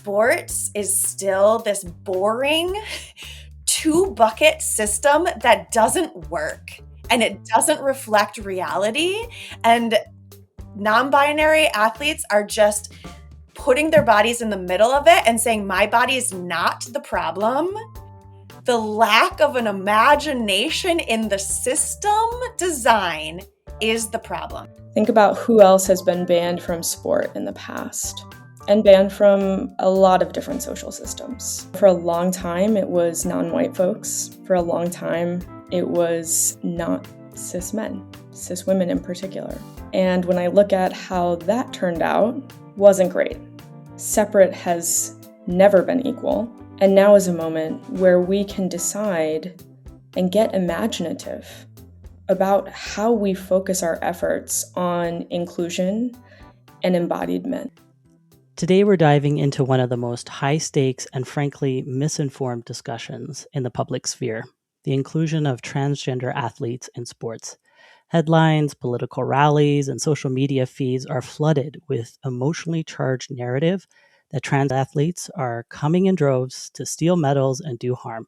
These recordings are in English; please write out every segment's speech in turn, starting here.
sports is still this boring two bucket system that doesn't work and it doesn't reflect reality. And non-binary athletes are just putting their bodies in the middle of it and saying, my body is not the problem. The lack of an imagination in the system design is the problem. Think about who else has been banned from sport in the past and banned from a lot of different social systems. For a long time, it was non-white folks. For a long time, it was not cis men, cis women in particular. And when I look at how that turned out, wasn't great. Separate has never been equal. And now is a moment where we can decide and get imaginative about how we focus our efforts on inclusion and embodiment. Today, we're diving into one of the most high-stakes and frankly misinformed discussions in the public sphere, the inclusion of transgender athletes in sports. Headlines, political rallies, and social media feeds are flooded with emotionally charged narrative that trans athletes are coming in droves to steal medals and do harm.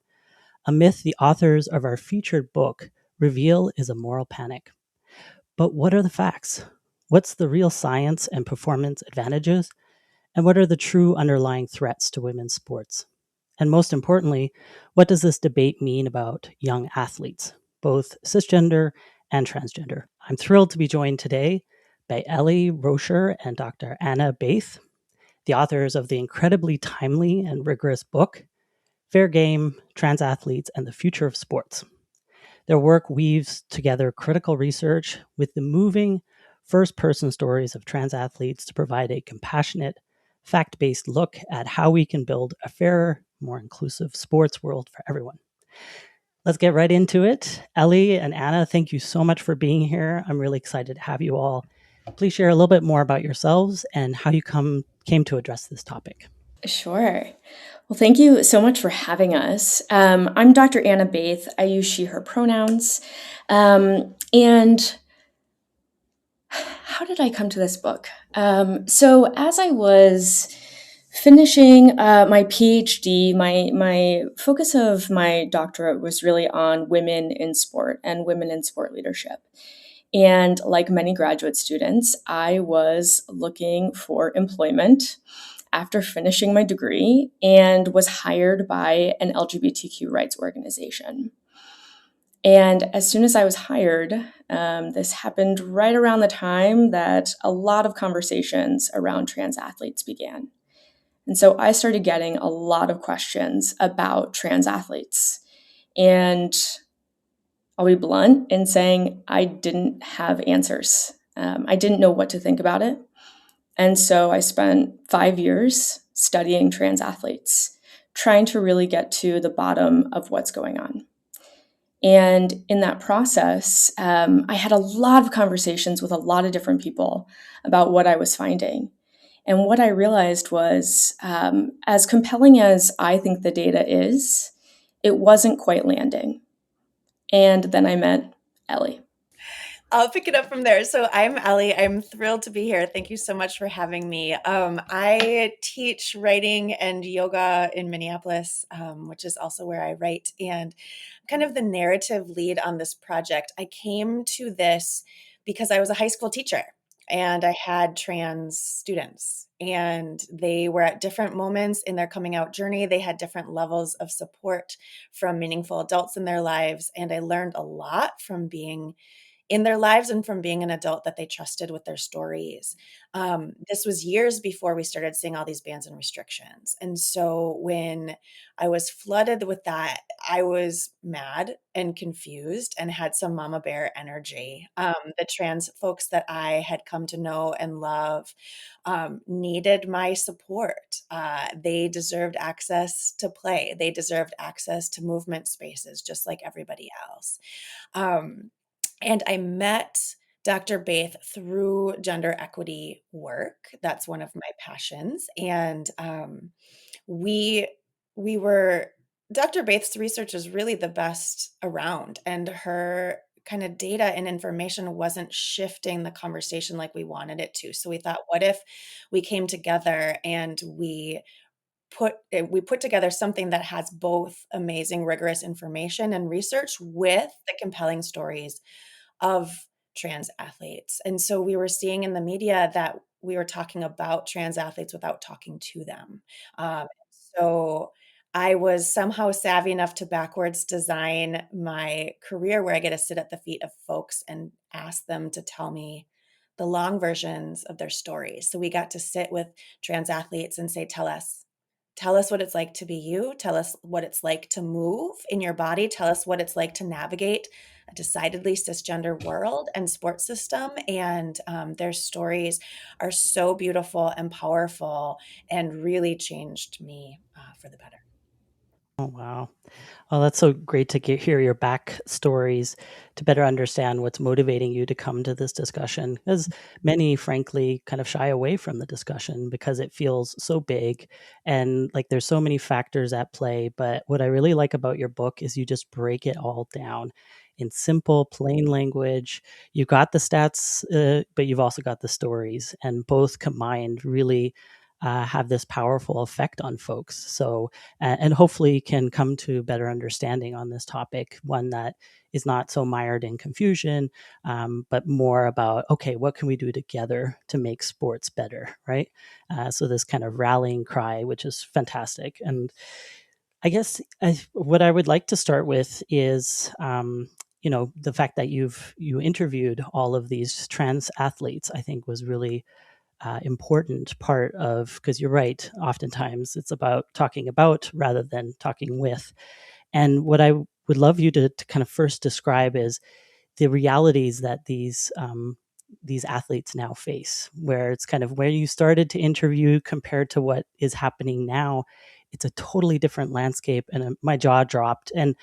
A myth the authors of our featured book reveal is a moral panic. But what are the facts? What's the real science and performance advantages? And what are the true underlying threats to women's sports? And most importantly, what does this debate mean about young athletes, both cisgender and transgender? I'm thrilled to be joined today by Ellie Roscher and Dr. Anna Baeth, the authors of the incredibly timely and rigorous book, Fair Game, Trans Athletes, and the Future of Sports. Their work weaves together critical research with the moving first-person stories of trans athletes to provide a compassionate, fact-based look at how we can build a fairer, more inclusive sports world for everyone. Let's get right into it. Ellie and Anna, thank you so much for being here. I'm really excited to have you all. Please share a little bit more about yourselves and how you came to address this topic. Sure. Well, thank you so much for having us. I'm Dr. Anna Baeth. I use she, her pronouns. And how did I come to this book? So as I was finishing my PhD, my focus of my doctorate was really on women in sport and women in sport leadership. And like many graduate students, I was looking for employment after finishing my degree and was hired by an LGBTQ rights organization. And as soon as I was hired, this happened right around the time that a lot of conversations around trans athletes began. And so I started getting a lot of questions about trans athletes. And I'll be blunt in saying I didn't have answers. I didn't know what to think about it. And so I spent 5 years studying trans athletes, trying to really get to the bottom of what's going on. And in that process, I had a lot of conversations with a lot of different people about what I was finding. And what I realized was, as compelling as I think the data is, it wasn't quite landing. And then I met Ellie. I'll pick it up from there. So I'm Ellie. I'm thrilled to be here. Thank you so much for having me. I teach writing and yoga in Minneapolis, which is also where I write, and I'm kind of the narrative lead on this project. I came to this because I was a high school teacher and I had trans students, and they were at different moments in their coming out journey. They had different levels of support from meaningful adults in their lives, and I learned a lot from being in their lives and from being an adult that they trusted with their stories. This was years before we started seeing all these bans and restrictions. And so when I was flooded with that, I was mad and confused and had some mama bear energy. The trans folks that I had come to know and love needed my support. They deserved access to play. They deserved access to movement spaces, just like everybody else. And I met Dr. Baeth through gender equity work. That's one of my passions. And we were, Dr. Baeth's research is really the best around, and her kind of data and information wasn't shifting the conversation like we wanted it to. So we thought, what if we came together and we we put together something that has both amazing, rigorous information and research with the compelling stories of trans athletes. And so we were seeing in the media that we were talking about trans athletes without talking to them. So I was somehow savvy enough to backwards design my career where I get to sit at the feet of folks and ask them to tell me the long versions of their stories. So we got to sit with trans athletes and say, tell us what it's like to be you. Tell us what it's like to move in your body. Tell us what it's like to navigate a decidedly cisgender world and sports system. And their stories are so beautiful and powerful and really changed me for the better. Oh, wow. Oh, that's so great to hear your back stories to better understand what's motivating you to come to this discussion. Because many, frankly, kind of shy away from the discussion because it feels so big and like there's so many factors at play. But what I really like about your book is you just break it all down in simple, plain language. You've got the stats, but you've also got the stories, and both combined really have this powerful effect on folks. So, and hopefully can come to better understanding on this topic, one that is not so mired in confusion, but more about, okay, what can we do together to make sports better, right? So this kind of rallying cry, which is fantastic. And I guess what I would like to start with is, the fact that you interviewed all of these trans athletes, I think was really important part of, because you're right, oftentimes it's about talking about rather than talking with. And what I would love you to kind of first describe is the realities that these athletes now face, where it's kind of where you started to interview compared to what is happening now. It's a totally different landscape, and my jaw dropped. And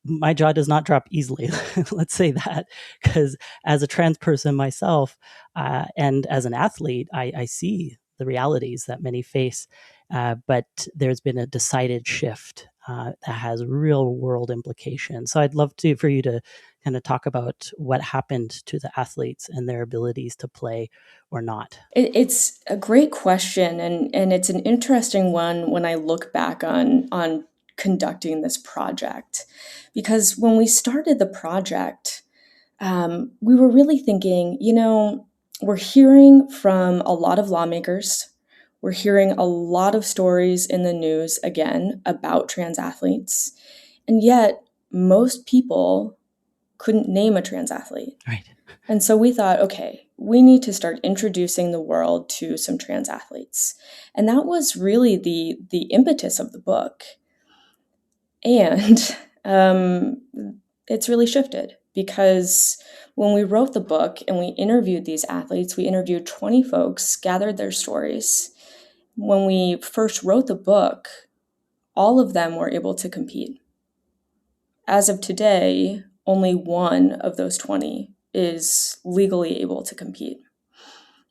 my jaw does not drop easily. Let's say that, because as a trans person myself, and as an athlete, I see the realities that many face. But there's been a decided shift that has real world implications. So I'd love for you to kind of talk about what happened to the athletes and their abilities to play or not. It's a great question, and it's an interesting one when I look back on conducting this project, because when we started the project, we were really thinking, we're hearing from a lot of lawmakers. We're hearing a lot of stories in the news again about trans athletes, and yet most people couldn't name a trans athlete. Right. And so we thought, okay, we need to start introducing the world to some trans athletes. And that was really the impetus of the book. And it's really shifted, because when we wrote the book and we interviewed these athletes, we interviewed 20 folks, gathered their stories. When we first wrote the book, all of them were able to compete. As of today, only one of those 20 is legally able to compete.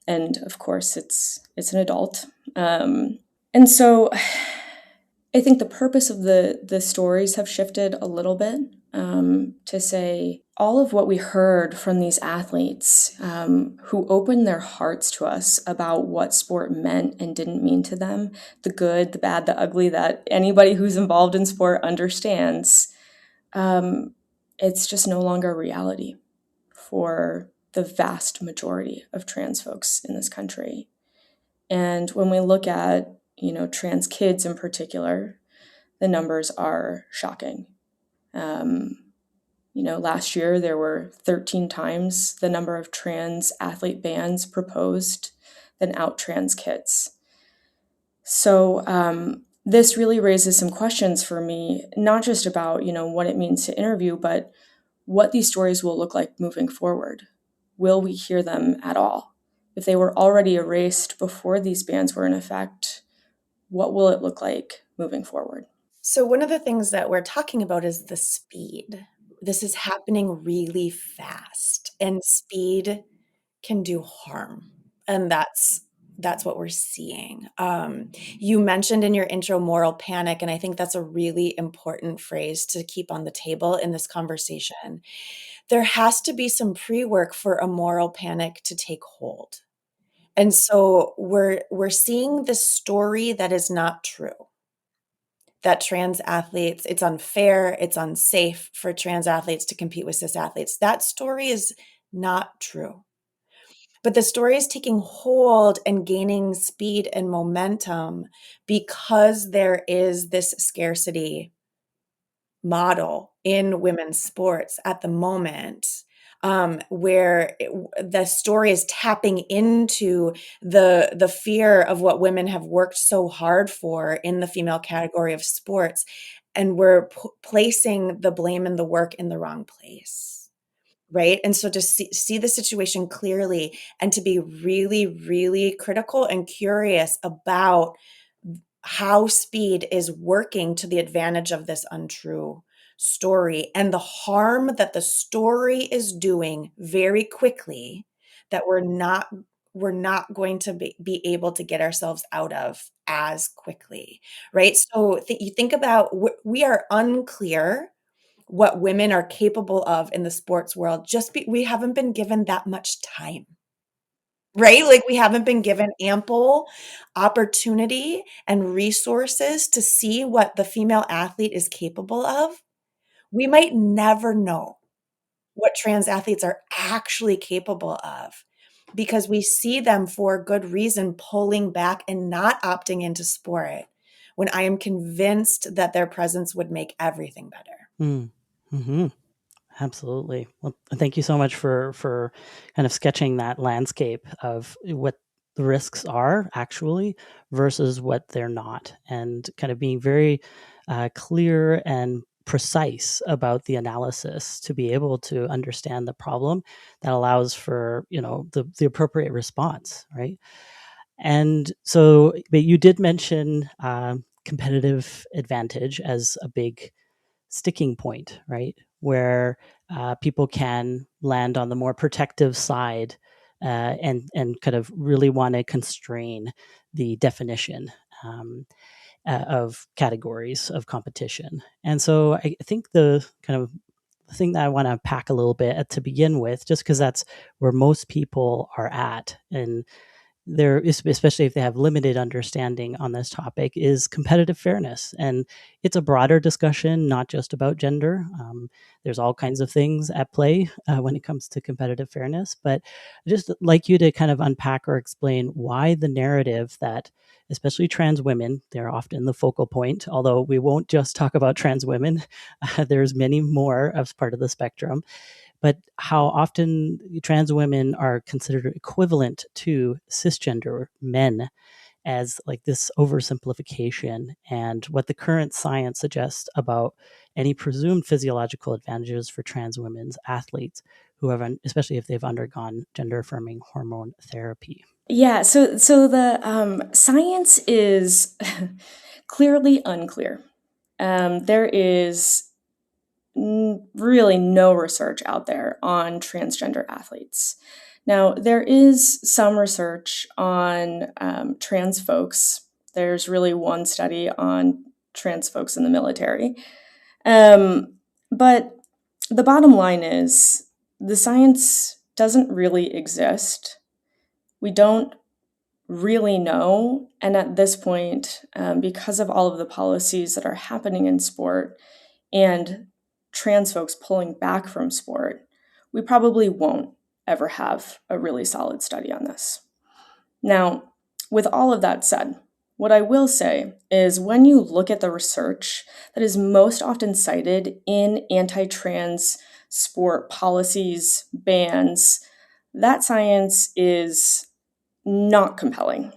And of course, it's an adult. And so I think the purpose of the stories have shifted a little bit, to say all of what we heard from these athletes, who opened their hearts to us about what sport meant and didn't mean to them, the good, the bad, the ugly, that anybody who's involved in sport understands. It's just no longer a reality for the vast majority of trans folks in this country. And when we look at, trans kids in particular, the numbers are shocking. Last year there were 13 times the number of trans athlete bans proposed than out trans kids. So this really raises some questions for me, not just about, what it means to interview, but what these stories will look like moving forward. Will we hear them at all? If they were already erased before these bans were in effect, what will it look like moving forward? So one of the things that we're talking about is the speed. This is happening really fast, and speed can do harm. And that's what we're seeing. You mentioned in your intro moral panic, and I think that's a really important phrase to keep on the table in this conversation. There has to be some pre-work for a moral panic to take hold. And so we're seeing this story that is not true. That trans athletes, it's unfair, it's unsafe for trans athletes to compete with cis athletes. That story is not true. But the story is taking hold and gaining speed and momentum because there is this scarcity model in women's sports at the moment, where the story is tapping into the fear of what women have worked so hard for in the female category of sports, and we're placing the blame and the work in the wrong place. Right? And so to see the situation clearly and to be really, really critical and curious about how speed is working to the advantage of this untrue story and the harm that the story is doing very quickly, that we're not going to be able to get ourselves out of as quickly, right? So you think about, we are unclear what women are capable of in the sports world, we haven't been given that much time. Right? Like, we haven't been given ample opportunity and resources to see what the female athlete is capable of. We might never know what trans athletes are actually capable of because we see them for good reason pulling back and not opting into sport when I am convinced that their presence would make everything better. Mm-hmm. Absolutely. Well, thank you so much for kind of sketching that landscape of what the risks are actually versus what they're not, and kind of being very clear and precise about the analysis to be able to understand the problem that allows for the appropriate response, right? And so, but you did mention competitive advantage as a big sticking point, right? Where people can land on the more protective side and kind of really want to constrain the definition of categories of competition. And so I think the kind of thing that I want to unpack a little bit to begin with, just because that's where most people are at, and there is, especially if they have limited understanding on this topic, is competitive fairness. And it's a broader discussion, not just about gender. There's all kinds of things at play when it comes to competitive fairness. But I'd just like you to kind of unpack or explain why the narrative that, especially trans women, they're often the focal point, although we won't just talk about trans women. There's many more as part of the spectrum, but how often trans women are considered equivalent to cisgender men as like this oversimplification, and what the current science suggests about any presumed physiological advantages for trans women's athletes who have, especially if they've undergone gender affirming hormone therapy. Yeah, so the science is clearly unclear. There is really no research out there on transgender athletes. Now, there is some research on trans folks. There's really one study on trans folks in the military. But the bottom line is the science doesn't really exist. We don't really know. And at this point, because of all of the policies that are happening in sport and trans folks pulling back from sport, we probably won't ever have a really solid study on this. Now, with all of that said, what I will say is when you look at the research that is most often cited in anti-trans sport policies, bans, that science is not compelling.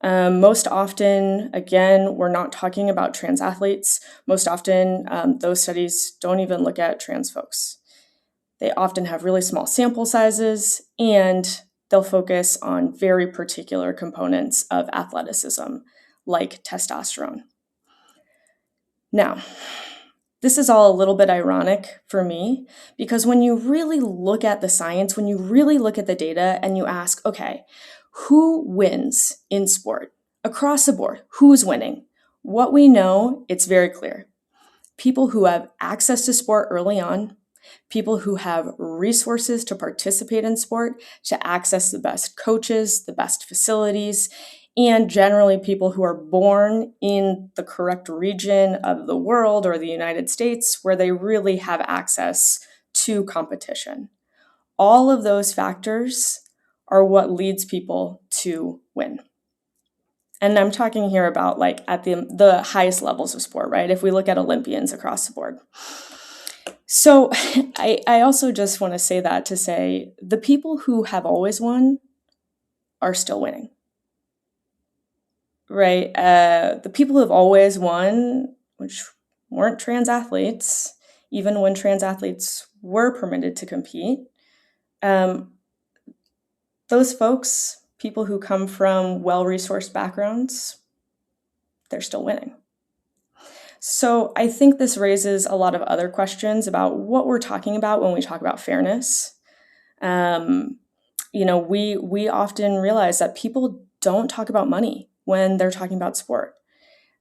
Most often, again, we're not talking about trans athletes. Most often, those studies don't even look at trans folks. They often have really small sample sizes, and they'll focus on very particular components of athleticism, like testosterone. Now, this is all a little bit ironic for me, because when you really look at the science, when you really look at the data and you ask, okay, who wins in sport? Across the board, who's winning? What we know, it's very clear. People who have access to sport early on, people who have resources to participate in sport, to access the best coaches, the best facilities, and generally people who are born in the correct region of the world or the United States where they really have access to competition. All of those factors are what leads people to win. And I'm talking here about like at the highest levels of sport, right? If we look at Olympians across the board. So I also just want to say that to say the people who have always won are still winning, right? The people who have always won, which weren't trans athletes, even when trans athletes were permitted to compete, those folks, people who come from well-resourced backgrounds, they're still winning. So I think this raises a lot of other questions about what we're talking about when we talk about fairness. We often realize that people don't talk about money when they're talking about sport.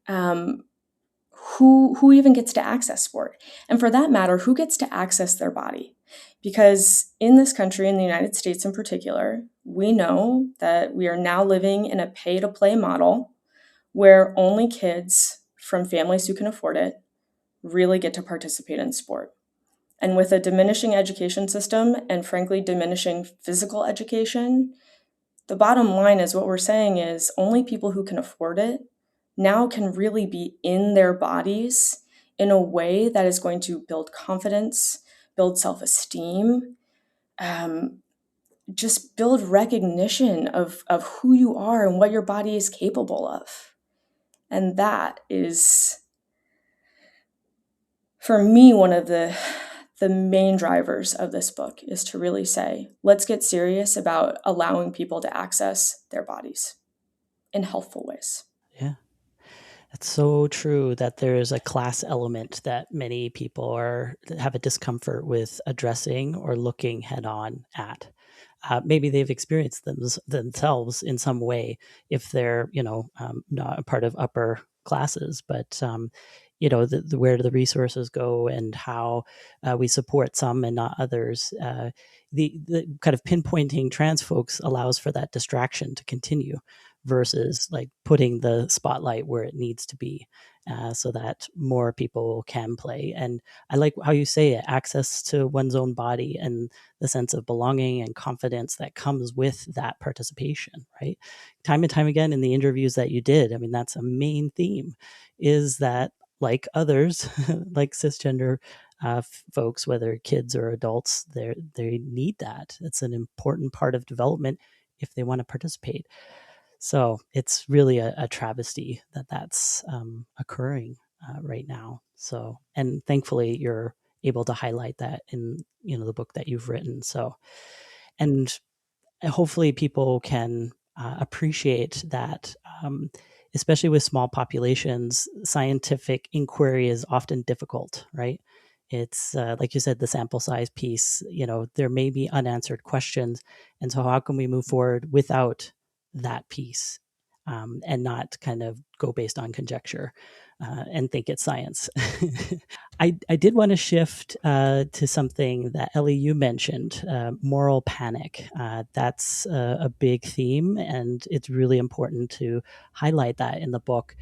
Who even gets to access sport? And for that matter, who gets to access their body? Because in this country, in the United States in particular, we know that we are now living in a pay-to-play model where only kids from families who can afford it really get to participate in sport. And with a diminishing education system and frankly diminishing physical education, the bottom line is what we're saying is only people who can afford it now can really be in their bodies in a way that is going to build confidence, build self-esteem, just build recognition of who you are and what your body is capable of. And that is, for me, one of the main drivers of this book is to really say, let's get serious about allowing people to access their bodies in healthful ways. Yeah. It's so true that there is a class element that many people have a discomfort with addressing or looking head on at. Maybe they've experienced themselves in some way if they're, not a part of upper classes, but where do the resources go and how we support some and not others. The kind of pinpointing trans folks allows for that distraction to continue versus like putting the spotlight where it needs to be, so that more people can play. And I like how you say it, access to one's own body and the sense of belonging and confidence that comes with that participation, right? Time and time again in the interviews that you did, I mean, that's a main theme, is that like others, like cisgender folks, whether kids or adults, they need that. It's an important part of development if they want to participate. So it's really a travesty that that's occurring right now. So, and thankfully you're able to highlight that in the book that you've written. So, and hopefully people can appreciate that, especially with small populations, scientific inquiry is often difficult, right? It's like you said, the sample size piece, there may be unanswered questions. And so how can we move forward without that piece, and not kind of go based on conjecture and think it's science? I did want to shift to something that Ellie, you mentioned, moral panic. That's a big theme, and it's really important to highlight that in the book,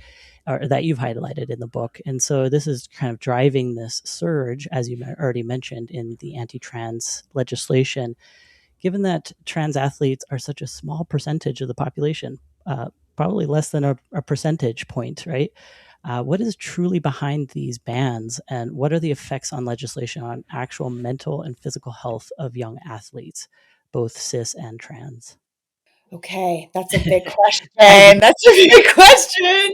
or that you've highlighted in the book. And so this is kind of driving this surge, as you already mentioned, in the anti-trans legislation, given that trans athletes are such a small percentage of the population, probably less than a percentage point, right? What is truly behind these bans, and what are the effects on legislation on actual mental and physical health of young athletes, both cis and trans? Okay, that's a big question. I That's a big question.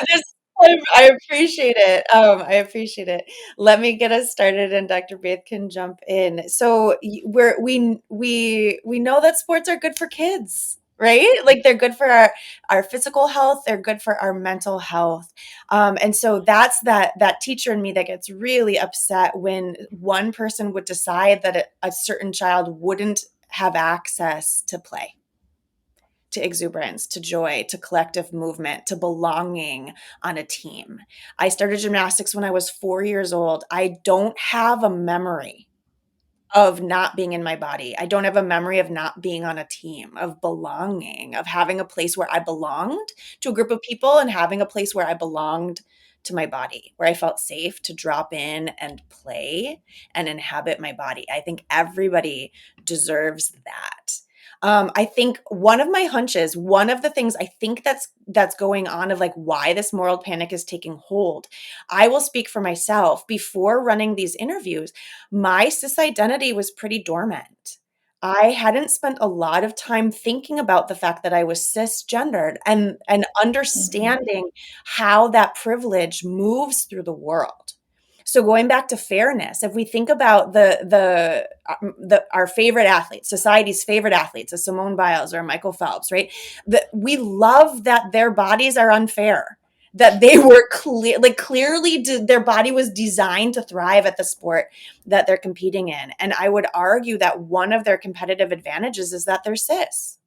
This I appreciate it. I appreciate it. Let me get us started, and Dr. Baeth can jump in. So we know that sports are good for kids, right? Like they're good for our physical health. They're good for our mental health. And so that's that teacher in me that gets really upset when one person would decide that a certain child wouldn't have access to play, to exuberance, to joy, to collective movement, to belonging on a team. I started gymnastics when I was 4 years old. I don't have a memory of not being in my body. I don't have a memory of not being on a team, of belonging, of having a place where I belonged to a group of people and having a place where I belonged to my body, where I felt safe to drop in and play and inhabit my body. I think everybody deserves that. I think one of my hunches, one of the things I think that's going on of like why this moral panic is taking hold. I will speak for myself. Before running these interviews, my cis identity was pretty dormant. I hadn't spent a lot of time thinking about the fact that I was cisgendered and Mhm. understanding how that privilege moves through the world. So going back to fairness, if we think about the our favorite athletes, society's favorite athletes, a Simone Biles or Michael Phelps, right? That we love that their bodies are unfair, that they were clearly their body was designed to thrive at the sport that they're competing in. And I would argue that one of their competitive advantages is that they're cis,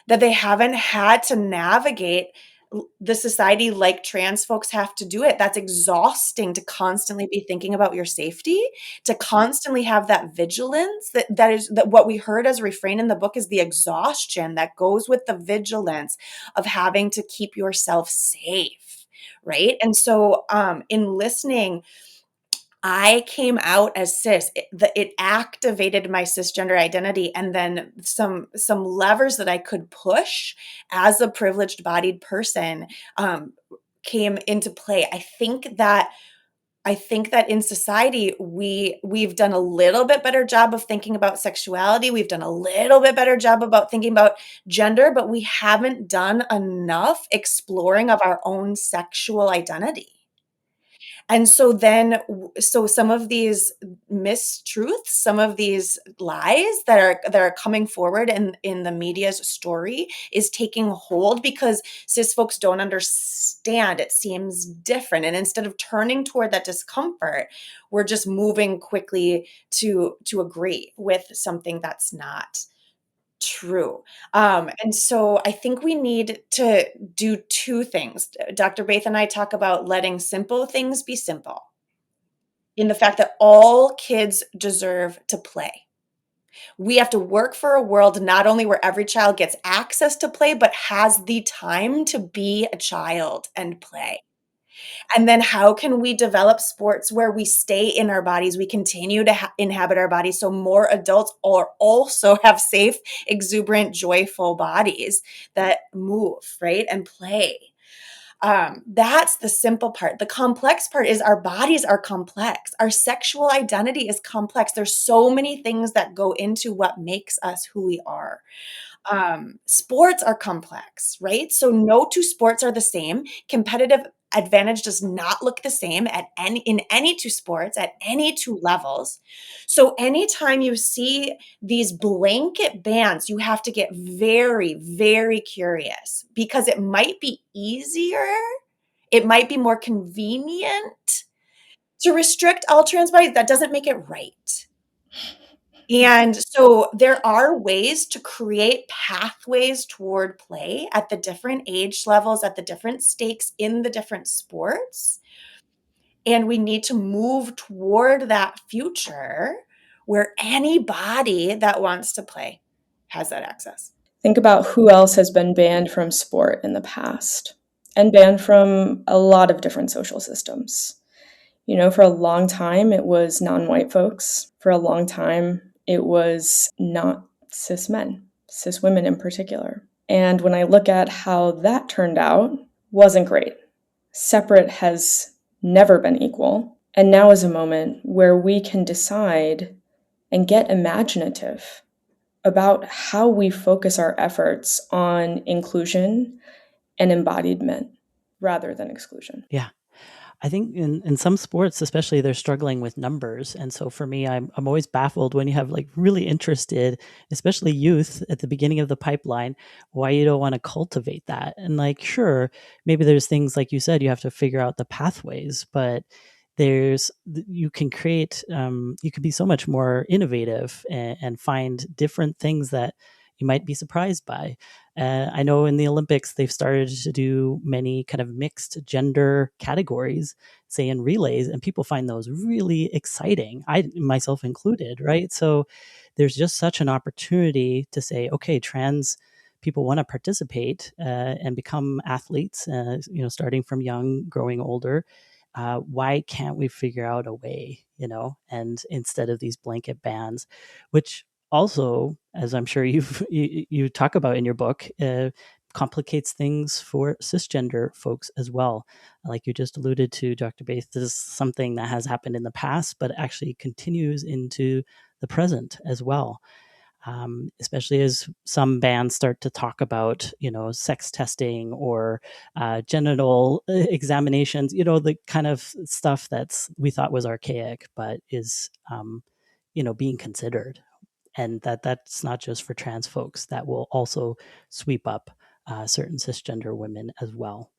that they haven't had to navigate the society like trans folks have to do it. That's exhausting to constantly be thinking about your safety, to constantly have that vigilance. That what we heard as a refrain in the book is the exhaustion that goes with the vigilance of having to keep yourself safe, right? And so in listening, I came out as cis. It activated my cisgender identity, and then some levers that I could push as a privileged bodied person came into play. I think that in society we've done a little bit better job of thinking about sexuality. We've done a little bit better job about thinking about gender, but we haven't done enough exploring of our own sexual identity. And so then so some of these mistruths, some of these lies that are coming forward in the media's story is taking hold because cis folks don't understand. It seems different. And instead of turning toward that discomfort, we're just moving quickly to agree with something that's not true. And so I think we need to do two things. Dr. Baeth and I talk about letting simple things be simple in the fact that all kids deserve to play. We have to work for a world not only where every child gets access to play, but has the time to be a child and play. And then how can we develop sports where we stay in our bodies, we continue to inhabit our bodies so more adults are also have safe, exuberant, joyful bodies that move, right, and play. That's the simple part. The complex part is our bodies are complex. Our sexual identity is complex. There's so many things that go into what makes us who we are. Sports are complex, right? So no two sports are the same. Competitive advantage does not look the same in any two sports at any two levels. So anytime you see these blanket bans, you have to get very, very curious because it might be easier, it might be more convenient to restrict all trans bodies. That doesn't make it right. And so there are ways to create pathways toward play at the different age levels, at the different stakes in the different sports. And we need to move toward that future where anybody that wants to play has that access. Think about who else has been banned from sport in the past and banned from a lot of different social systems. You know, for a long time, it was non white folks. For a long time, it was not cis men, cis women in particular. And when I look at how that turned out, wasn't great. Separate has never been equal. And now is a moment where we can decide and get imaginative about how we focus our efforts on inclusion and embodiment rather than exclusion. Yeah. I think in some sports, especially, they're struggling with numbers. And so for me, I'm always baffled when you have like really interested, especially youth at the beginning of the pipeline, why you don't want to cultivate that. And like, sure, maybe there's things like you said, you have to figure out the pathways, but you can create, you could be so much more innovative and find different things that, you might be surprised by. I know in the Olympics, they've started to do many kind of mixed gender categories, say in relays, and people find those really exciting, I myself included, right? So there's just such an opportunity to say, okay, trans people want to participate and become athletes, starting from young, growing older. Why can't we figure out a way, and instead of these blanket bans, which also, as I'm sure you talk about in your book, complicates things for cisgender folks as well. Like you just alluded to, Dr. Baeth, this is something that has happened in the past, but actually continues into the present as well. Especially as some bands start to talk about, sex testing or genital examinations, the kind of stuff that's we thought was archaic, but is, being considered. And that's not just for trans folks, that will also sweep up certain cisgender women as well.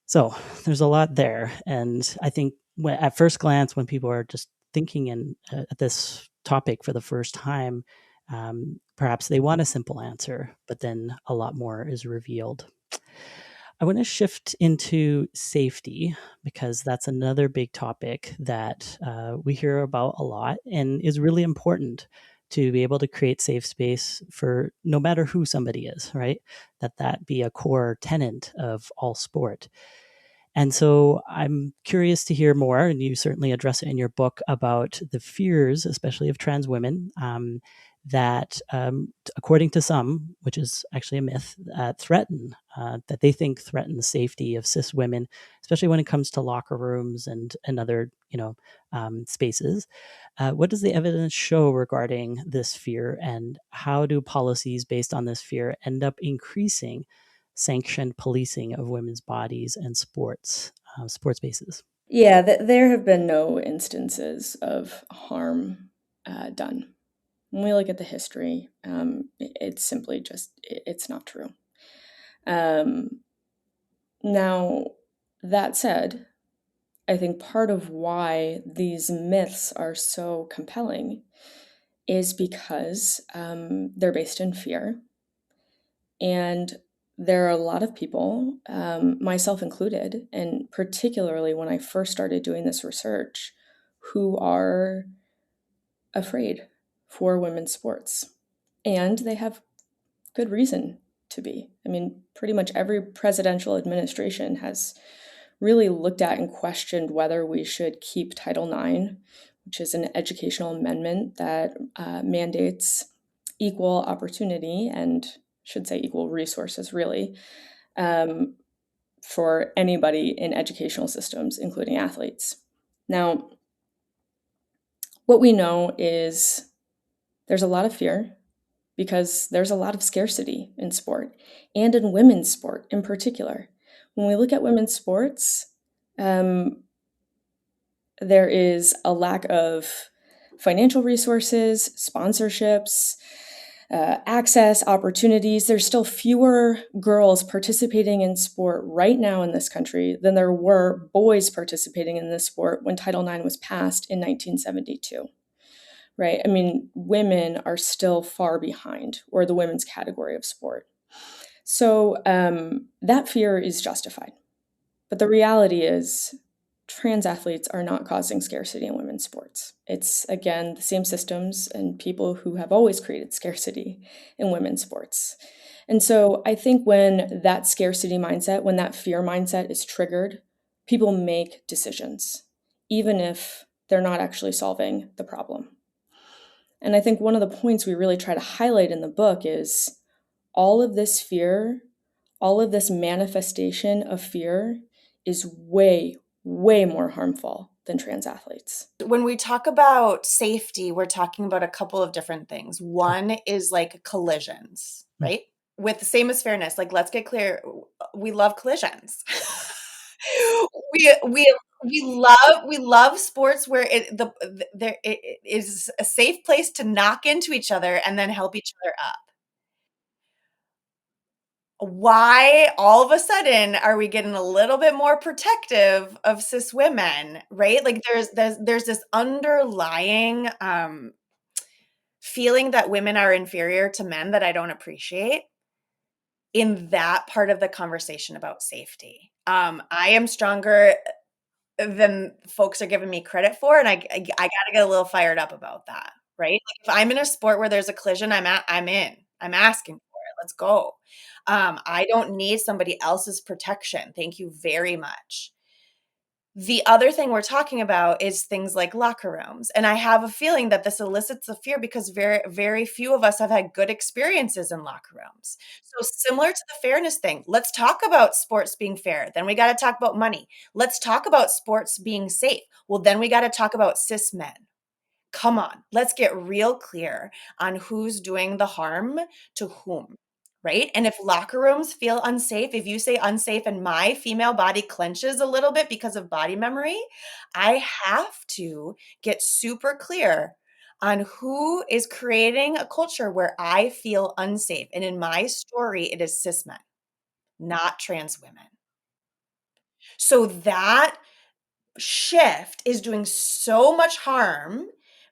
So there's a lot there. And I think at first glance, when people are just thinking at this topic for the first time, perhaps they want a simple answer, but then a lot more is revealed. I want to shift into safety because that's another big topic that we hear about a lot and is really important to be able to create safe space for no matter who somebody is, right? That be a core tenet of all sport. And so I'm curious to hear more, and you certainly address it in your book, about the fears, especially of trans women, that, according to some, which is actually a myth, that they think threaten the safety of cis women, especially when it comes to locker rooms and other, spaces. What does the evidence show regarding this fear, and how do policies based on this fear end up increasing sanctioned policing of women's bodies and sports spaces? Yeah, there have been no instances of harm done. When we look at the history, it's simply it's not true. Now, that said, I think part of why these myths are so compelling is because they're based in fear. And there are a lot of people, myself included, and particularly when I first started doing this research, who are afraid for women's sports. And they have good reason to be. I mean, pretty much every presidential administration has really looked at and questioned whether we should keep Title IX, which is an educational amendment that mandates equal opportunity and should say equal resources, really, for anybody in educational systems, including athletes. Now, what we know is there's a lot of fear because there's a lot of scarcity in sport and in women's sport in particular. When we look at women's sports, there is a lack of financial resources, sponsorships, access, opportunities. There's still fewer girls participating in sport right now in this country than there were boys participating in this sport when Title IX was passed in 1972. Right? I mean, women are still far behind, or the women's category of sport. So that fear is justified. But the reality is trans athletes are not causing scarcity in women's sports. It's, again, the same systems and people who have always created scarcity in women's sports. And so I think when that scarcity mindset, when that fear mindset is triggered, people make decisions, even if they're not actually solving the problem. And I think one of the points we really try to highlight in the book is all of this fear, all of this manifestation of fear is way, way more harmful than trans athletes. When we talk about safety, we're talking about a couple of different things. One is like collisions, right? With the same as fairness, like let's get clear, we love collisions. we love sports where there it is a safe place to knock into each other and then help each other up. Why all of a sudden are we getting a little bit more protective of cis women, right? Like there's this underlying feeling that women are inferior to men that I don't appreciate in that part of the conversation about safety. I am stronger than folks are giving me credit for, and I gotta get a little fired up about that, right? Like, if I'm in a sport where there's a collision, I'm in. I'm asking for it. Let's go. I don't need somebody else's protection. Thank you very much. The other thing we're talking about is things like locker rooms, and I have a feeling that this elicits a fear because very few of us have had good experiences in locker rooms. So similar to the fairness thing, let's talk about sports being fair, then we gotta talk about money. Let's talk about sports being safe. Well, then we gotta talk about cis men. Come on, let's get real clear on who's doing the harm to whom, right? And if locker rooms feel unsafe, if you say unsafe and my female body clenches a little bit because of body memory, I have to get super clear on who is creating a culture where I feel unsafe. And in my story, it is cis men, not trans women. So that shift is doing so much harm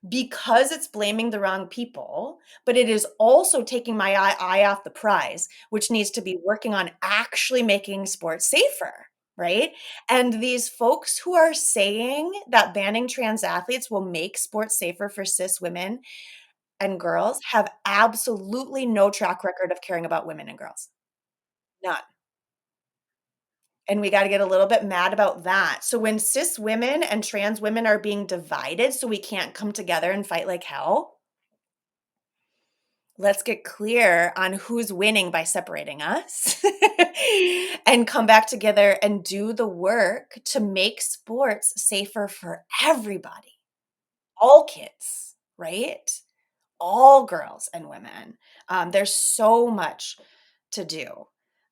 because it's blaming the wrong people, but it is also taking my eye off the prize, which needs to be working on actually making sports safer, right? And these folks who are saying that banning trans athletes will make sports safer for cis women and girls have absolutely no track record of caring about women and girls. None. And we gotta get a little bit mad about that. So when cis women and trans women are being divided so we can't come together and fight like hell, let's get clear on who's winning by separating us and come back together and do the work to make sports safer for everybody, all kids, right? All girls and women. There's so much to do.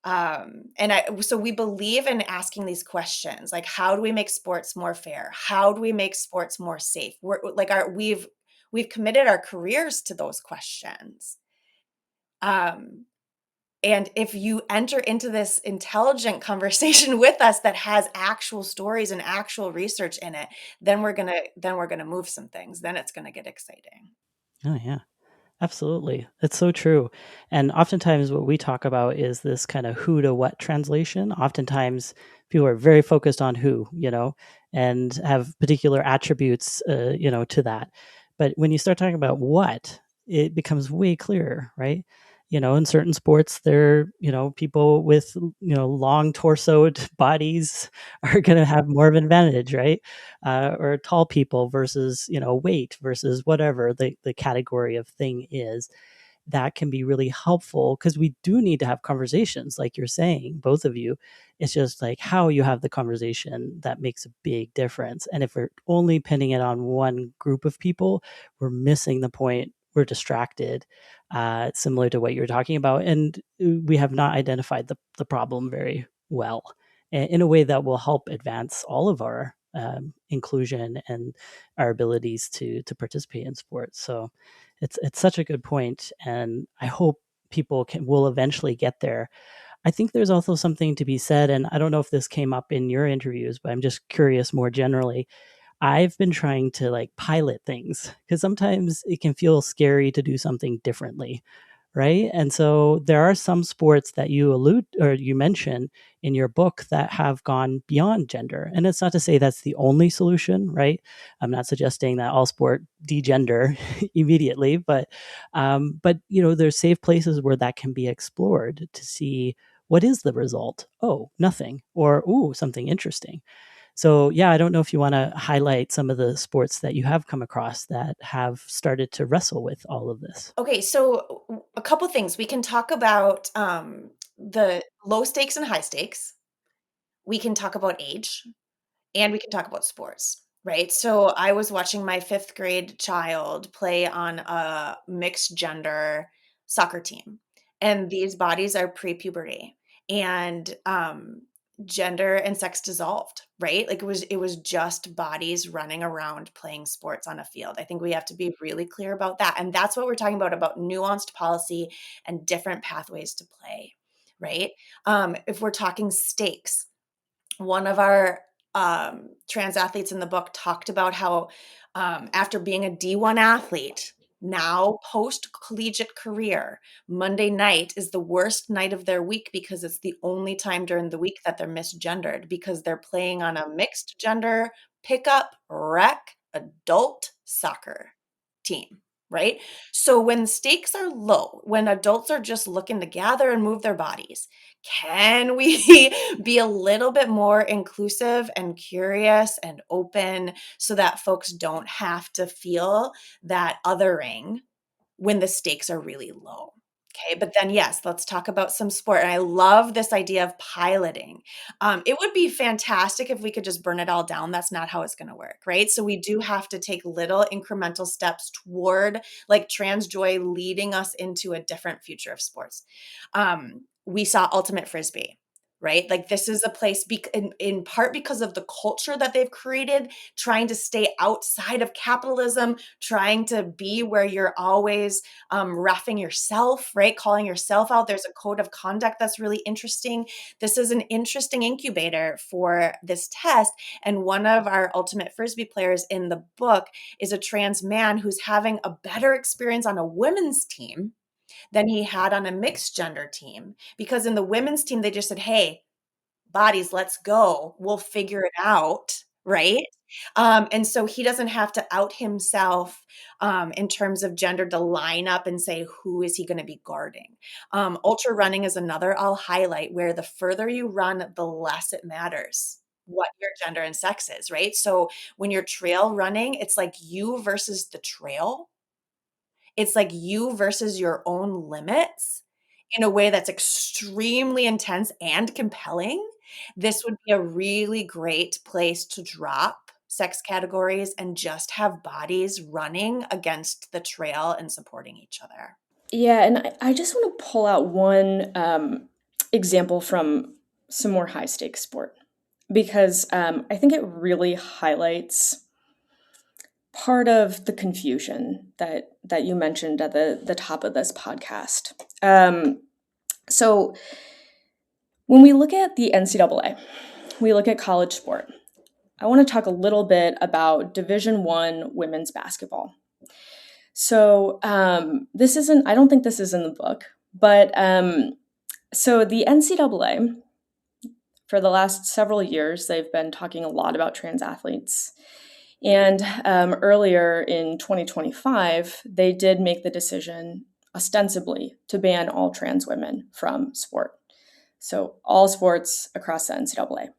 So we believe in asking these questions, like how do we make sports more fair? How do we make sports more safe? We've committed our careers to those questions. Um, and if you enter into this intelligent conversation with us that has actual stories and actual research in it, then we're gonna move some things. Then it's gonna get exciting. Oh, yeah. Absolutely. It's so true. And oftentimes, what we talk about is this kind of who to what translation. Oftentimes, people are very focused on who, and have particular attributes, to that. But when you start talking about what, it becomes way clearer, right? In certain sports, people with, long torsoed bodies are going to have more of an advantage, right? Or tall people versus, weight versus whatever the category of thing is. That can be really helpful because we do need to have conversations, like you're saying, both of you. It's just like how you have the conversation that makes a big difference. And if we're only pinning it on one group of people, we're missing the point. We're distracted, similar to what you're talking about. And we have not identified the problem very well in a way that will help advance all of our inclusion and our abilities to participate in sports. So it's such a good point, and I hope people will eventually get there. I think there's also something to be said, and I don't know if this came up in your interviews, but I'm just curious more generally. I've been trying to like pilot things because sometimes it can feel scary to do something differently, right? And so there are some sports that you allude or you mention in your book that have gone beyond gender. And it's not to say that's the only solution, right? I'm not suggesting that all sport degender immediately, but there's safe places where that can be explored to see what is the result. Oh, nothing, or ooh, something interesting. So, yeah, I don't know if you want to highlight some of the sports that you have come across that have started to wrestle with all of this. Okay, so a couple things. We can talk about the low stakes and high stakes. We can talk about age, and we can talk about sports, right? So I was watching my fifth grade child play on a mixed gender soccer team, and these bodies are pre-puberty, and gender and sex dissolved, right? Like it was just bodies running around playing sports on a field. I think we have to be really clear about that, and that's what we're talking about nuanced policy and different pathways to play, right? If we're talking stakes, one of our trans athletes in the book talked about how after being a D1 athlete now post collegiate career, Monday night is the worst night of their week because it's the only time during the week that they're misgendered because they're playing on a mixed gender pickup rec adult soccer team, right? So when stakes are low, when adults are just looking to gather and move their bodies, can we be a little bit more inclusive and curious and open so that folks don't have to feel that othering when the stakes are really low? Okay, but then yes, let's talk about some sport. And I love this idea of piloting. It would be fantastic if we could just burn it all down. That's not how it's going to work, right? So we do have to take little incremental steps toward like trans joy leading us into a different future of sports. We saw ultimate frisbee, right? Like this is a place in part because of the culture that they've created, trying to stay outside of capitalism, trying to be where you're always roughing yourself, right? Calling yourself out. There's a code of conduct that's really interesting. This is an interesting incubator for this test. And one of our ultimate frisbee players in the book is a trans man who's having a better experience on a women's team than he had on a mixed gender team. Because in the women's team, they just said, hey, bodies, let's go. We'll figure it out. Right. And so he doesn't have to out himself in terms of gender to line up and say, who is he going to be guarding? Ultra running is another I'll highlight where the further you run, the less it matters what your gender and sex is. Right. So when you're trail running, it's like you versus the trail. It's like you versus your own limits in a way that's extremely intense and compelling. This would be a really great place to drop sex categories and just have bodies running against the trail and supporting each other. Yeah, and I just want to pull out one example from some more high stakes sport because I think it really highlights part of the confusion that you mentioned at the top of this podcast. So when we look at the NCAA, we look at college sport. I want to talk a little bit about Division I women's basketball. So this isn't, I don't think this is in the book, but so the NCAA, for the last several years, they've been talking a lot about trans athletes. And earlier in 2025, they did make the decision ostensibly to ban all trans women from sport. So all sports across the NCAA.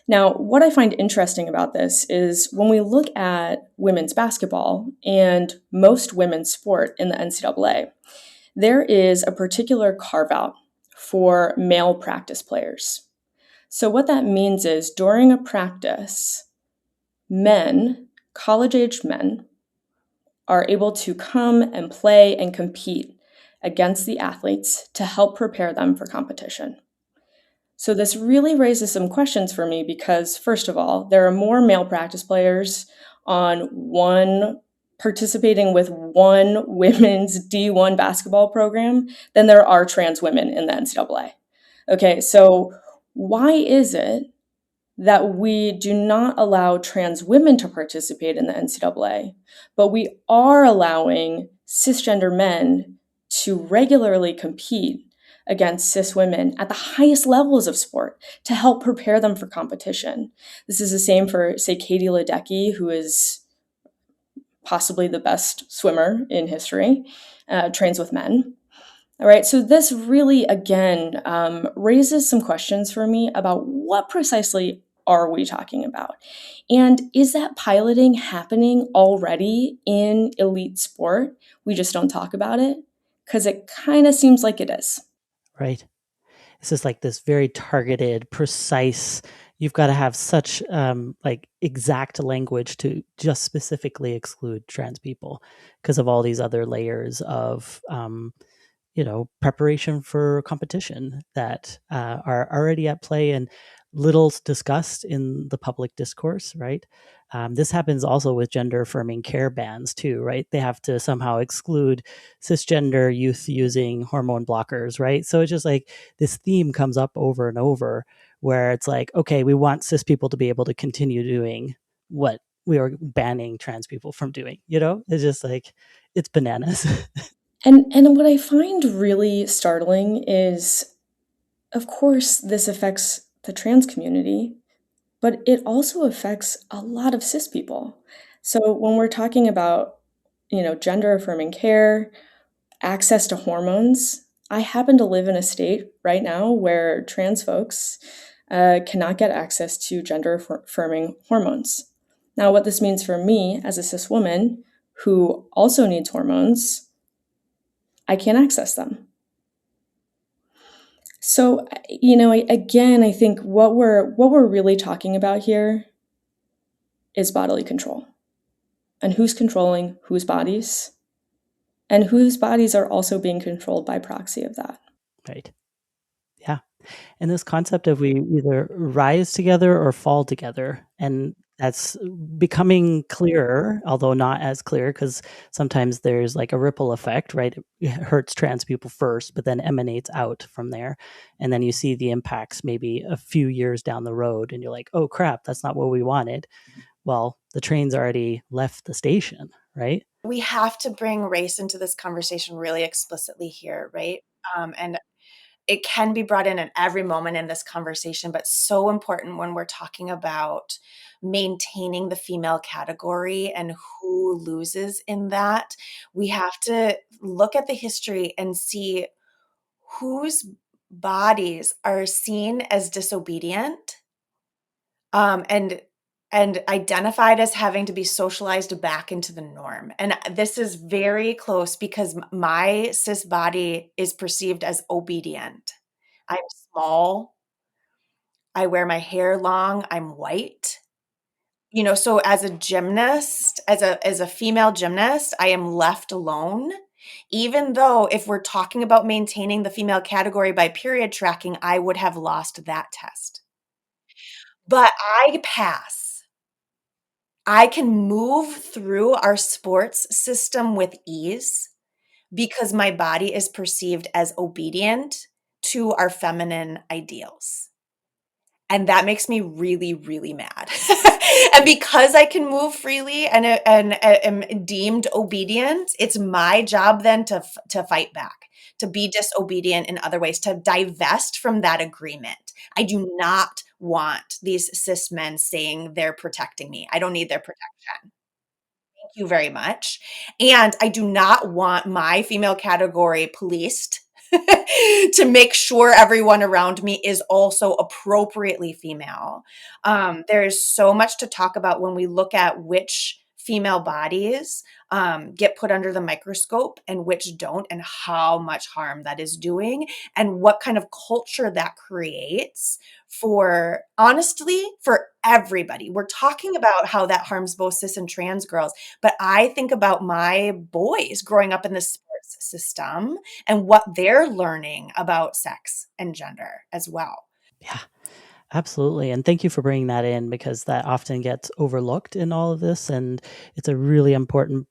Now, what I find interesting about this is when we look at women's basketball and most women's sport in the NCAA, there is a particular carve-out for male practice players. So what that means is during a practice, men, college-aged men, are able to come and play and compete against the athletes to help prepare them for competition. So this really raises some questions for me because, first of all, there are more male practice players participating with one women's D1 basketball program than there are trans women in the NCAA. Okay, so why is it that we do not allow trans women to participate in the NCAA, but we are allowing cisgender men to regularly compete against cis women at the highest levels of sport to help prepare them for competition? This is the same for, say, Katie Ledecky, who is possibly the best swimmer in history, trains with men. All right, so this really, again, raises some questions for me about what precisely are we talking about? And is that piloting happening already in elite sport? We just don't talk about it because it kind of seems like it is. Right. It's just like this very targeted, precise. You've got to have such like exact language to just specifically exclude trans people because of all these other layers of preparation for competition that are already at play and little discussed in the public discourse, right? This happens also with gender affirming care bans too, right? They have to somehow exclude cisgender youth using hormone blockers, right? So it's just like this theme comes up over and over where it's like, okay, we want cis people to be able to continue doing what we are banning trans people from doing. It's just like, it's bananas. And what I find really startling is, of course, this affects the trans community, but it also affects a lot of cis people. So when we're talking about, gender affirming care, access to hormones, I happen to live in a state right now where trans folks cannot get access to gender affirming hormones. Now, what this means for me as a cis woman who also needs hormones, I can't access them. So, again, I think what we're really talking about here is bodily control, and who's controlling whose bodies, and whose bodies are also being controlled by proxy of that. Right. Yeah. And this concept of we either rise together or fall together. And that's becoming clearer, although not as clear, because sometimes there's like a ripple effect, right? It hurts trans people first, but then emanates out from there. And then you see the impacts maybe a few years down the road, and you're like, oh crap, that's not what we wanted. Well, the train's already left the station, right? We have to bring race into this conversation really explicitly here, right? And it can be brought in at every moment in this conversation, but so important when we're talking about maintaining the female category and who loses in that. We have to look at the history and see whose bodies are seen as disobedient, and identified as having to be socialized back into the norm. And this is very close because my cis body is perceived as obedient. I'm small. I wear my hair long. I'm white. So as a gymnast, as a female gymnast, I am left alone. Even though if we're talking about maintaining the female category by period tracking, I would have lost that test. But I pass. I can move through our sports system with ease because my body is perceived as obedient to our feminine ideals. And that makes me really, really mad. And because I can move freely and am deemed obedient, it's my job then to fight back, to be disobedient in other ways, to divest from that agreement. I do not want these cis men saying they're protecting me. I don't need their protection. Thank you very much. And I do not want my female category policed to make sure everyone around me is also appropriately female. There is so much to talk about when we look at which female bodies get put under the microscope and which don't, and how much harm that is doing, and what kind of culture that creates for, honestly, for everybody. We're talking about how that harms both cis and trans girls, but I think about my boys growing up in the sports system and what they're learning about sex and gender as well. Yeah. Absolutely. And thank you for bringing that in, because that often gets overlooked in all of this. And it's a really important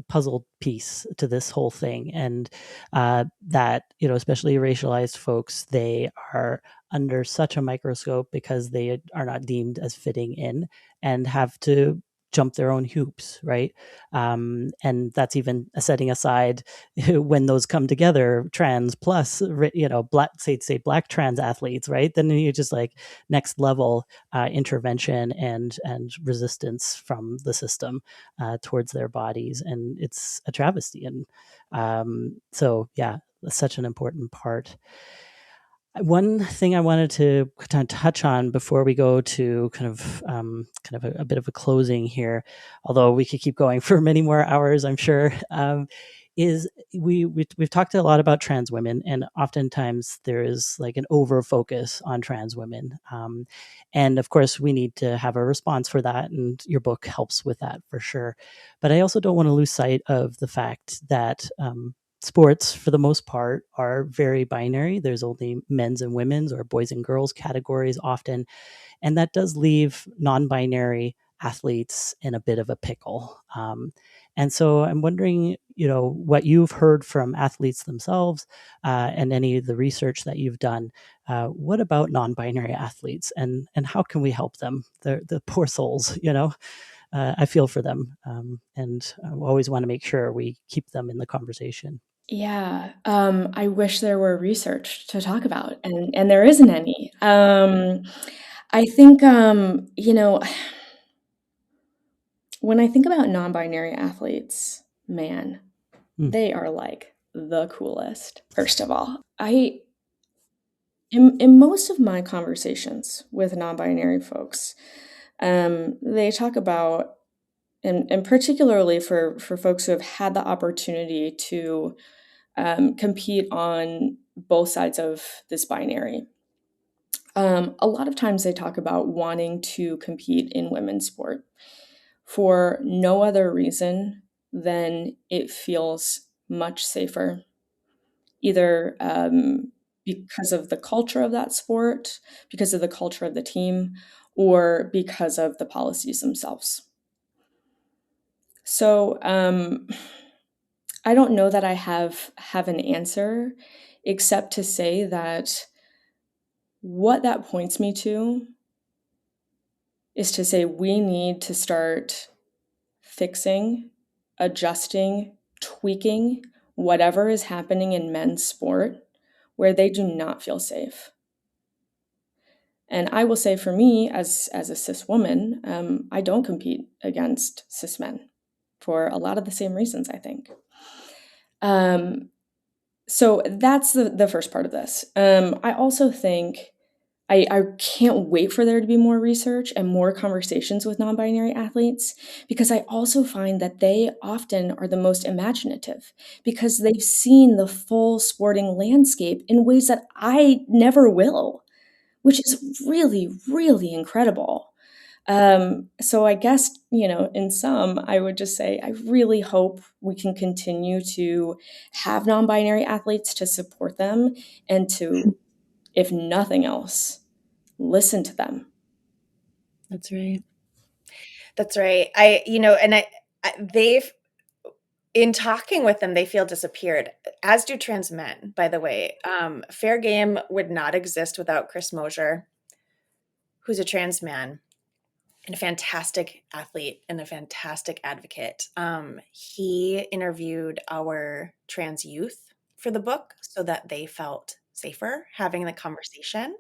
puzzle piece to this whole thing. And that, especially racialized folks, they are under such a microscope because they are not deemed as fitting in and have to jump their own hoops, right? And that's even setting aside when those come together, trans plus, black, say black trans athletes, right? Then you just like next level intervention and resistance from the system towards their bodies, and it's a travesty. And so, yeah, that's such an important part. One thing I wanted to kind of touch on before we go to kind of a bit of a closing here, although we could keep going for many more hours, I'm sure, is we've talked a lot about trans women, and oftentimes there is like an over focus on trans women, and of course we need to have a response for that, and your book helps with that for sure. But I also don't want to lose sight of the fact that sports, for the most part, are very binary. There's only men's and women's or boys and girls categories often. And that does leave non-binary athletes in a bit of a pickle. And so I'm wondering, what you've heard from athletes themselves, and any of the research that you've done, what about non-binary athletes, and how can we help them? The poor souls, I feel for them, and I always want to make sure we keep them in the conversation. Yeah, I wish there were research to talk about, and there isn't any. I think, when I think about non-binary athletes, man, Mm. they are like the coolest. First of all, in most of my conversations with non-binary folks, they talk about, and particularly for folks who have had the opportunity to compete on both sides of this binary. A lot of times they talk about wanting to compete in women's sport for no other reason than it feels much safer, either because of the culture of that sport, because of the culture of the team, or because of the policies themselves. So I don't know that I have an answer, except to say that what that points me to is to say we need to start fixing, adjusting, tweaking whatever is happening in men's sport where they do not feel safe. And I will say, for me, as a cis woman, I don't compete against cis men for a lot of the same reasons, I think. So that's the first part of this. I also think I can't wait for there to be more research and more conversations with non-binary athletes, because I also find that they often are the most imaginative because they've seen the full sporting landscape in ways that I never will, which is really, really incredible. So I guess, in sum, I would just say I really hope we can continue to have non-binary athletes to support them and to, if nothing else, listen to them. That's right. That's right. They've, in talking with them, they feel disappeared, as do trans men, by the way. Fair Game would not exist without Chris Mosier, who's a trans man and a fantastic athlete and a fantastic advocate. He interviewed our trans youth for the book so that they felt safer having the conversation.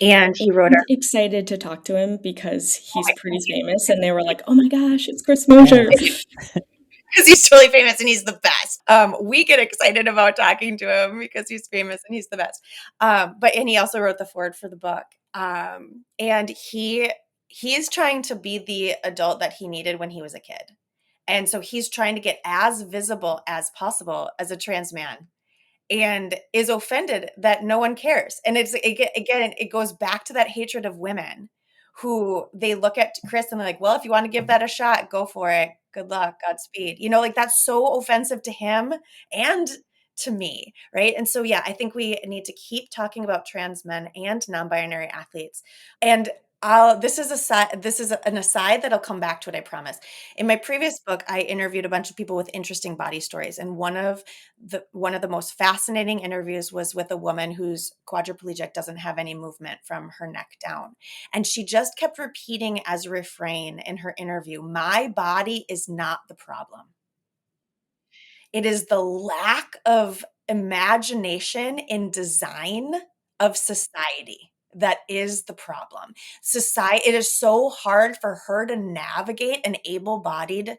And he wrote And excited to talk to him because he's pretty famous, and they were like, "Oh my gosh, it's Chris Mosier." Yes. because he's totally famous and he's the best. We get excited about talking to him because he's famous and he's the best. And he also wrote the foreword for the book. And he's trying to be the adult that he needed when he was a kid. And so he's trying to get as visible as possible as a trans man, and is offended that no one cares. And again, it goes back to that hatred of women who they look at Chris and they're like, well, if you want to give that a shot, go for it. Good luck. Godspeed. Like that's so offensive to him and to me. Right. And so, yeah, I think we need to keep talking about trans men and non-binary athletes. And this is an aside that'll come back to it, I promise. In my previous book, I interviewed a bunch of people with interesting body stories, and one of the most fascinating interviews was with a woman who's quadriplegic, doesn't have any movement from her neck down, and she just kept repeating as a refrain in her interview, "My body is not the problem. It is the lack of imagination in design of society that is the problem. It is so hard for her to navigate an able-bodied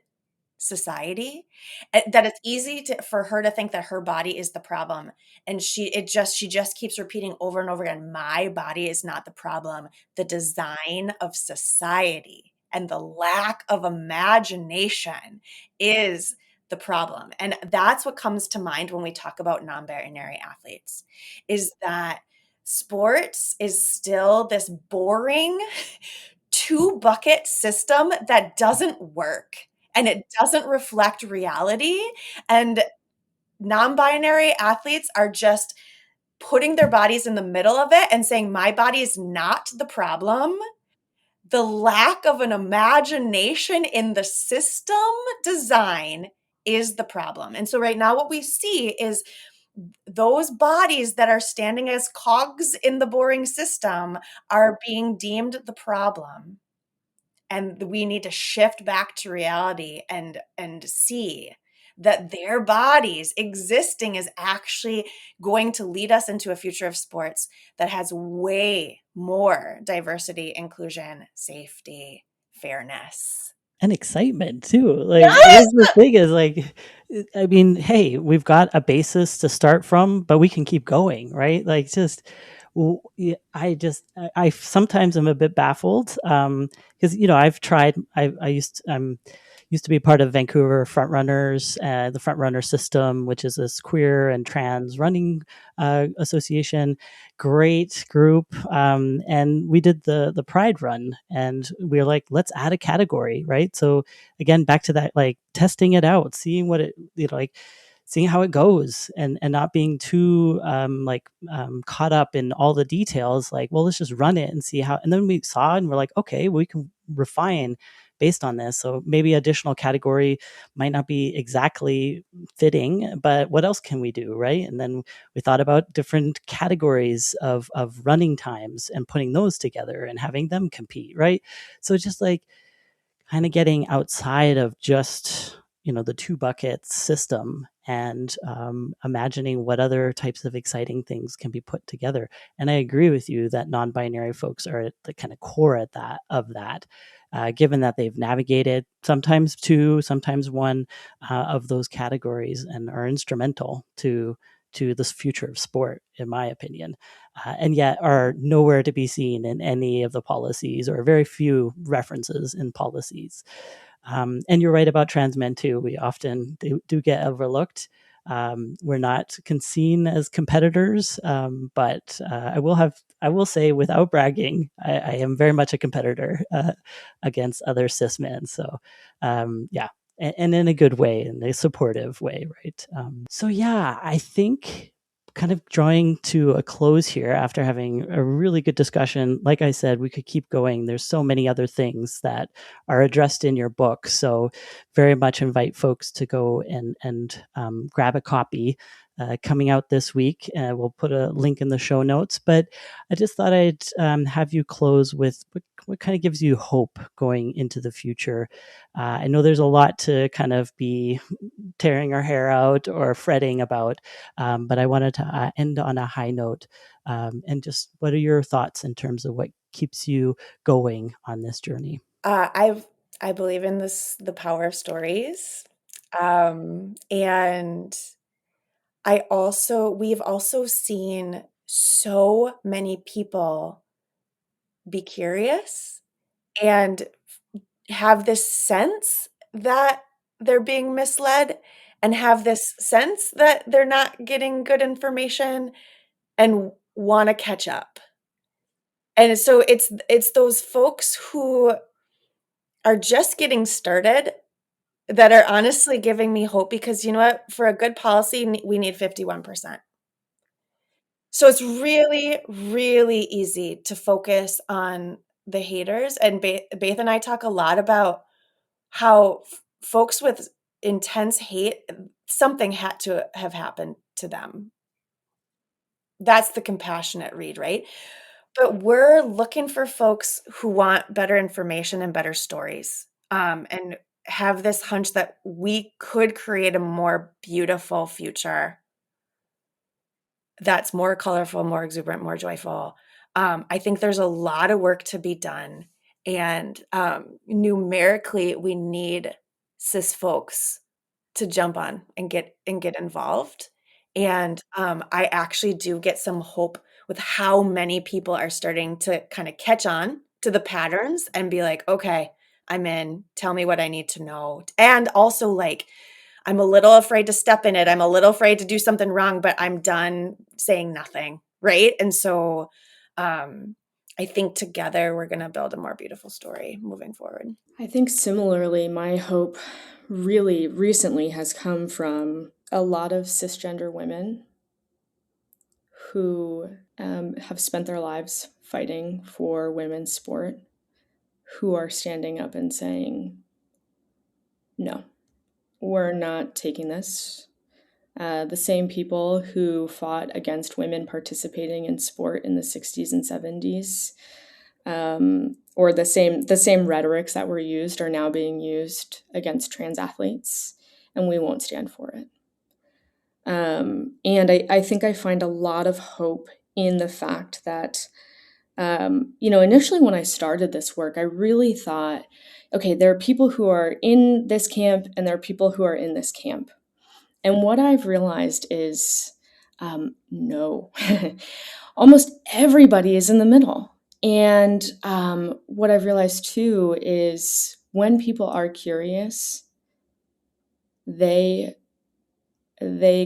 society, that it's easy for her to think that her body is the problem, and she just keeps repeating over and over again, my body is not the problem. The design of society and the lack of imagination is the problem. And that's what comes to mind when we talk about non-binary athletes, is that sports is still this boring two bucket system that doesn't work, and it doesn't reflect reality. And non-binary athletes are just putting their bodies in the middle of it and saying, my body is not the problem. The lack of an imagination in the system design is the problem. And so right now what we see is those bodies that are standing as cogs in the boring system are being deemed the problem. And we need to shift back to reality and see that their bodies existing is actually going to lead us into a future of sports that has way more diversity, inclusion, safety, fairness. And excitement too. Like Yes! that's the thing is like, I mean, hey, we've got a basis to start from, but we can keep going, right? Like just, yeah, I sometimes am a bit baffled because I've tried. I'm used to be part of Vancouver Frontrunners, the Frontrunner system, which is this queer and trans running association. Great group, and we did the Pride run, and we were like, let's add a category, right? So again, back to that, like testing it out, seeing what it like seeing how it goes, and not being too caught up in all the details, like, well, let's just run it and see how. And then we saw and we're like, okay, we can refine based on this. So maybe additional category might not be exactly fitting, but what else can we do, right? And then we thought about different categories of running times and putting those together and having them compete, right? So just like kind of getting outside of just the two buckets system, and imagining what other types of exciting things can be put together. And I agree with you that non-binary folks are at the kind of core at that, given that they've navigated sometimes two, sometimes one of those categories, and are instrumental to this future of sport, in my opinion, and yet are nowhere to be seen in any of the policies, or very few references in policies. And you're right about trans men too. We often do get overlooked. We're not seen as competitors, but I will say, without bragging, I am very much a competitor against other cis men. So, yeah, and in a good way, in a supportive way, right? So yeah, I think, kind of drawing to a close here after having a really good discussion. Like I said, we could keep going. There's so many other things that are addressed in your book. So very much invite folks to go and grab a copy. Coming out this week. We'll put a link in the show notes. But I just thought I'd have you close with what kind of gives you hope going into the future. I know there's a lot to kind of be tearing our hair out or fretting about, but I wanted to end on a high note. And just, what are your thoughts in terms of what keeps you going on this journey? I believe in the power of stories. And we've also seen so many people be curious and have this sense that they're being misled, and have this sense that they're not getting good information, and want to catch up. And so it's those folks who are just getting started that are honestly giving me hope, because you know what? For a good policy, we need 51%. So it's really, really easy to focus on the haters. And Baeth and I talk a lot about how folks with intense hate, something had to have happened to them. That's the compassionate read, right? But we're looking for folks who want better information and better stories, and have this hunch that we could create a more beautiful future that's more colorful, more exuberant, more joyful. I think there's a lot of work to be done, and numerically, we need cis folks to jump on and get involved. And I actually do get some hope with how many people are starting to kind of catch on to the patterns and be like, okay, I'm in. Tell me what I need to know. And also, like, I'm a little afraid to step in it. I'm a little afraid to do something wrong, but I'm done saying nothing, right? And so I think together we're going to build a more beautiful story moving forward. I think similarly, my hope really recently has come from a lot of cisgender women who have spent their lives fighting for women's sport, who are standing up and saying, no, were not taking this. The same people who fought against women participating in sport in the 60s and 70s, or the same rhetorics that were used are now being used against trans athletes, and we won't stand for it. And I think I find a lot of hope in the fact that, initially when I started this work, I really thought, okay, there are people who are in this camp and there are people who are in this camp. And what I've realized is, no, almost everybody is in the middle. And what I've realized too is when people are curious, they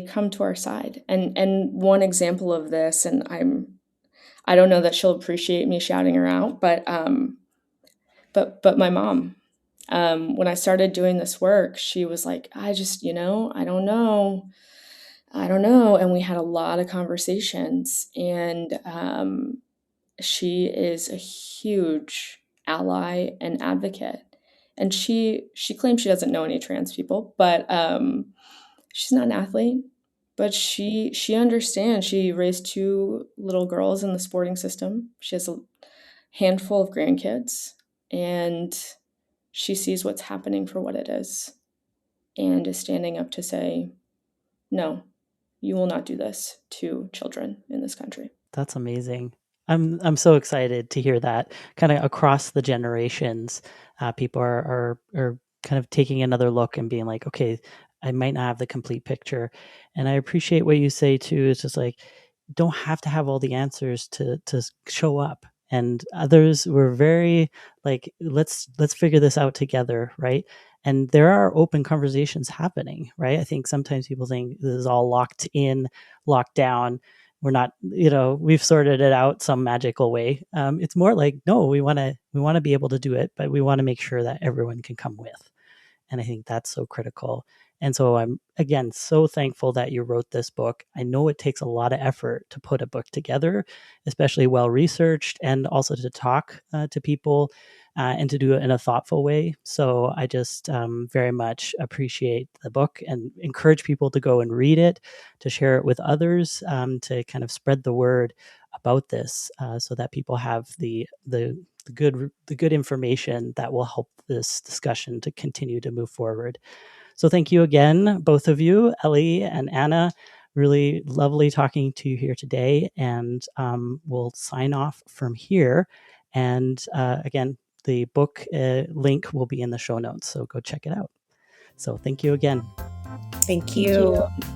come to our side. And one example of this, and I don't know that she'll appreciate me shouting her out, but my mom, when I started doing this work, she was like, I just, I don't know. And we had a lot of conversations, and she is a huge ally and advocate. And she claims she doesn't know any trans people, but she's not an athlete, but she understands. She raised 2 little girls in the sporting system. She has a handful of grandkids, and she sees what's happening for what it is and is standing up to say, no, you will not do this to children in this country. That's amazing. I'm so excited to hear that kind of across the generations, people are kind of taking another look and being like, okay, I might not have the complete picture. And I appreciate what you say too. It's just like, don't have to have all the answers to show up. And others were very like, let's figure this out together, right? And there are open conversations happening, right? I think sometimes people think this is all locked in, locked down. We're not, we've sorted it out some magical way. It's more like, no, we want to be able to do it, but we want to make sure that everyone can come with. And I think that's so critical. And so I'm, again, so thankful that you wrote this book. I know it takes a lot of effort to put a book together, especially well researched, and also to talk to people and to do it in a thoughtful way. So I just very much appreciate the book and encourage people to go and read it, to share it with others, to kind of spread the word about this so that people have the good information that will help this discussion to continue to move forward. So thank you again, both of you, Ellie and Anna. Really lovely talking to you here today, and we'll sign off from here. And again, the book link will be in the show notes, so go check it out. So thank you again. Thank you. Thank you.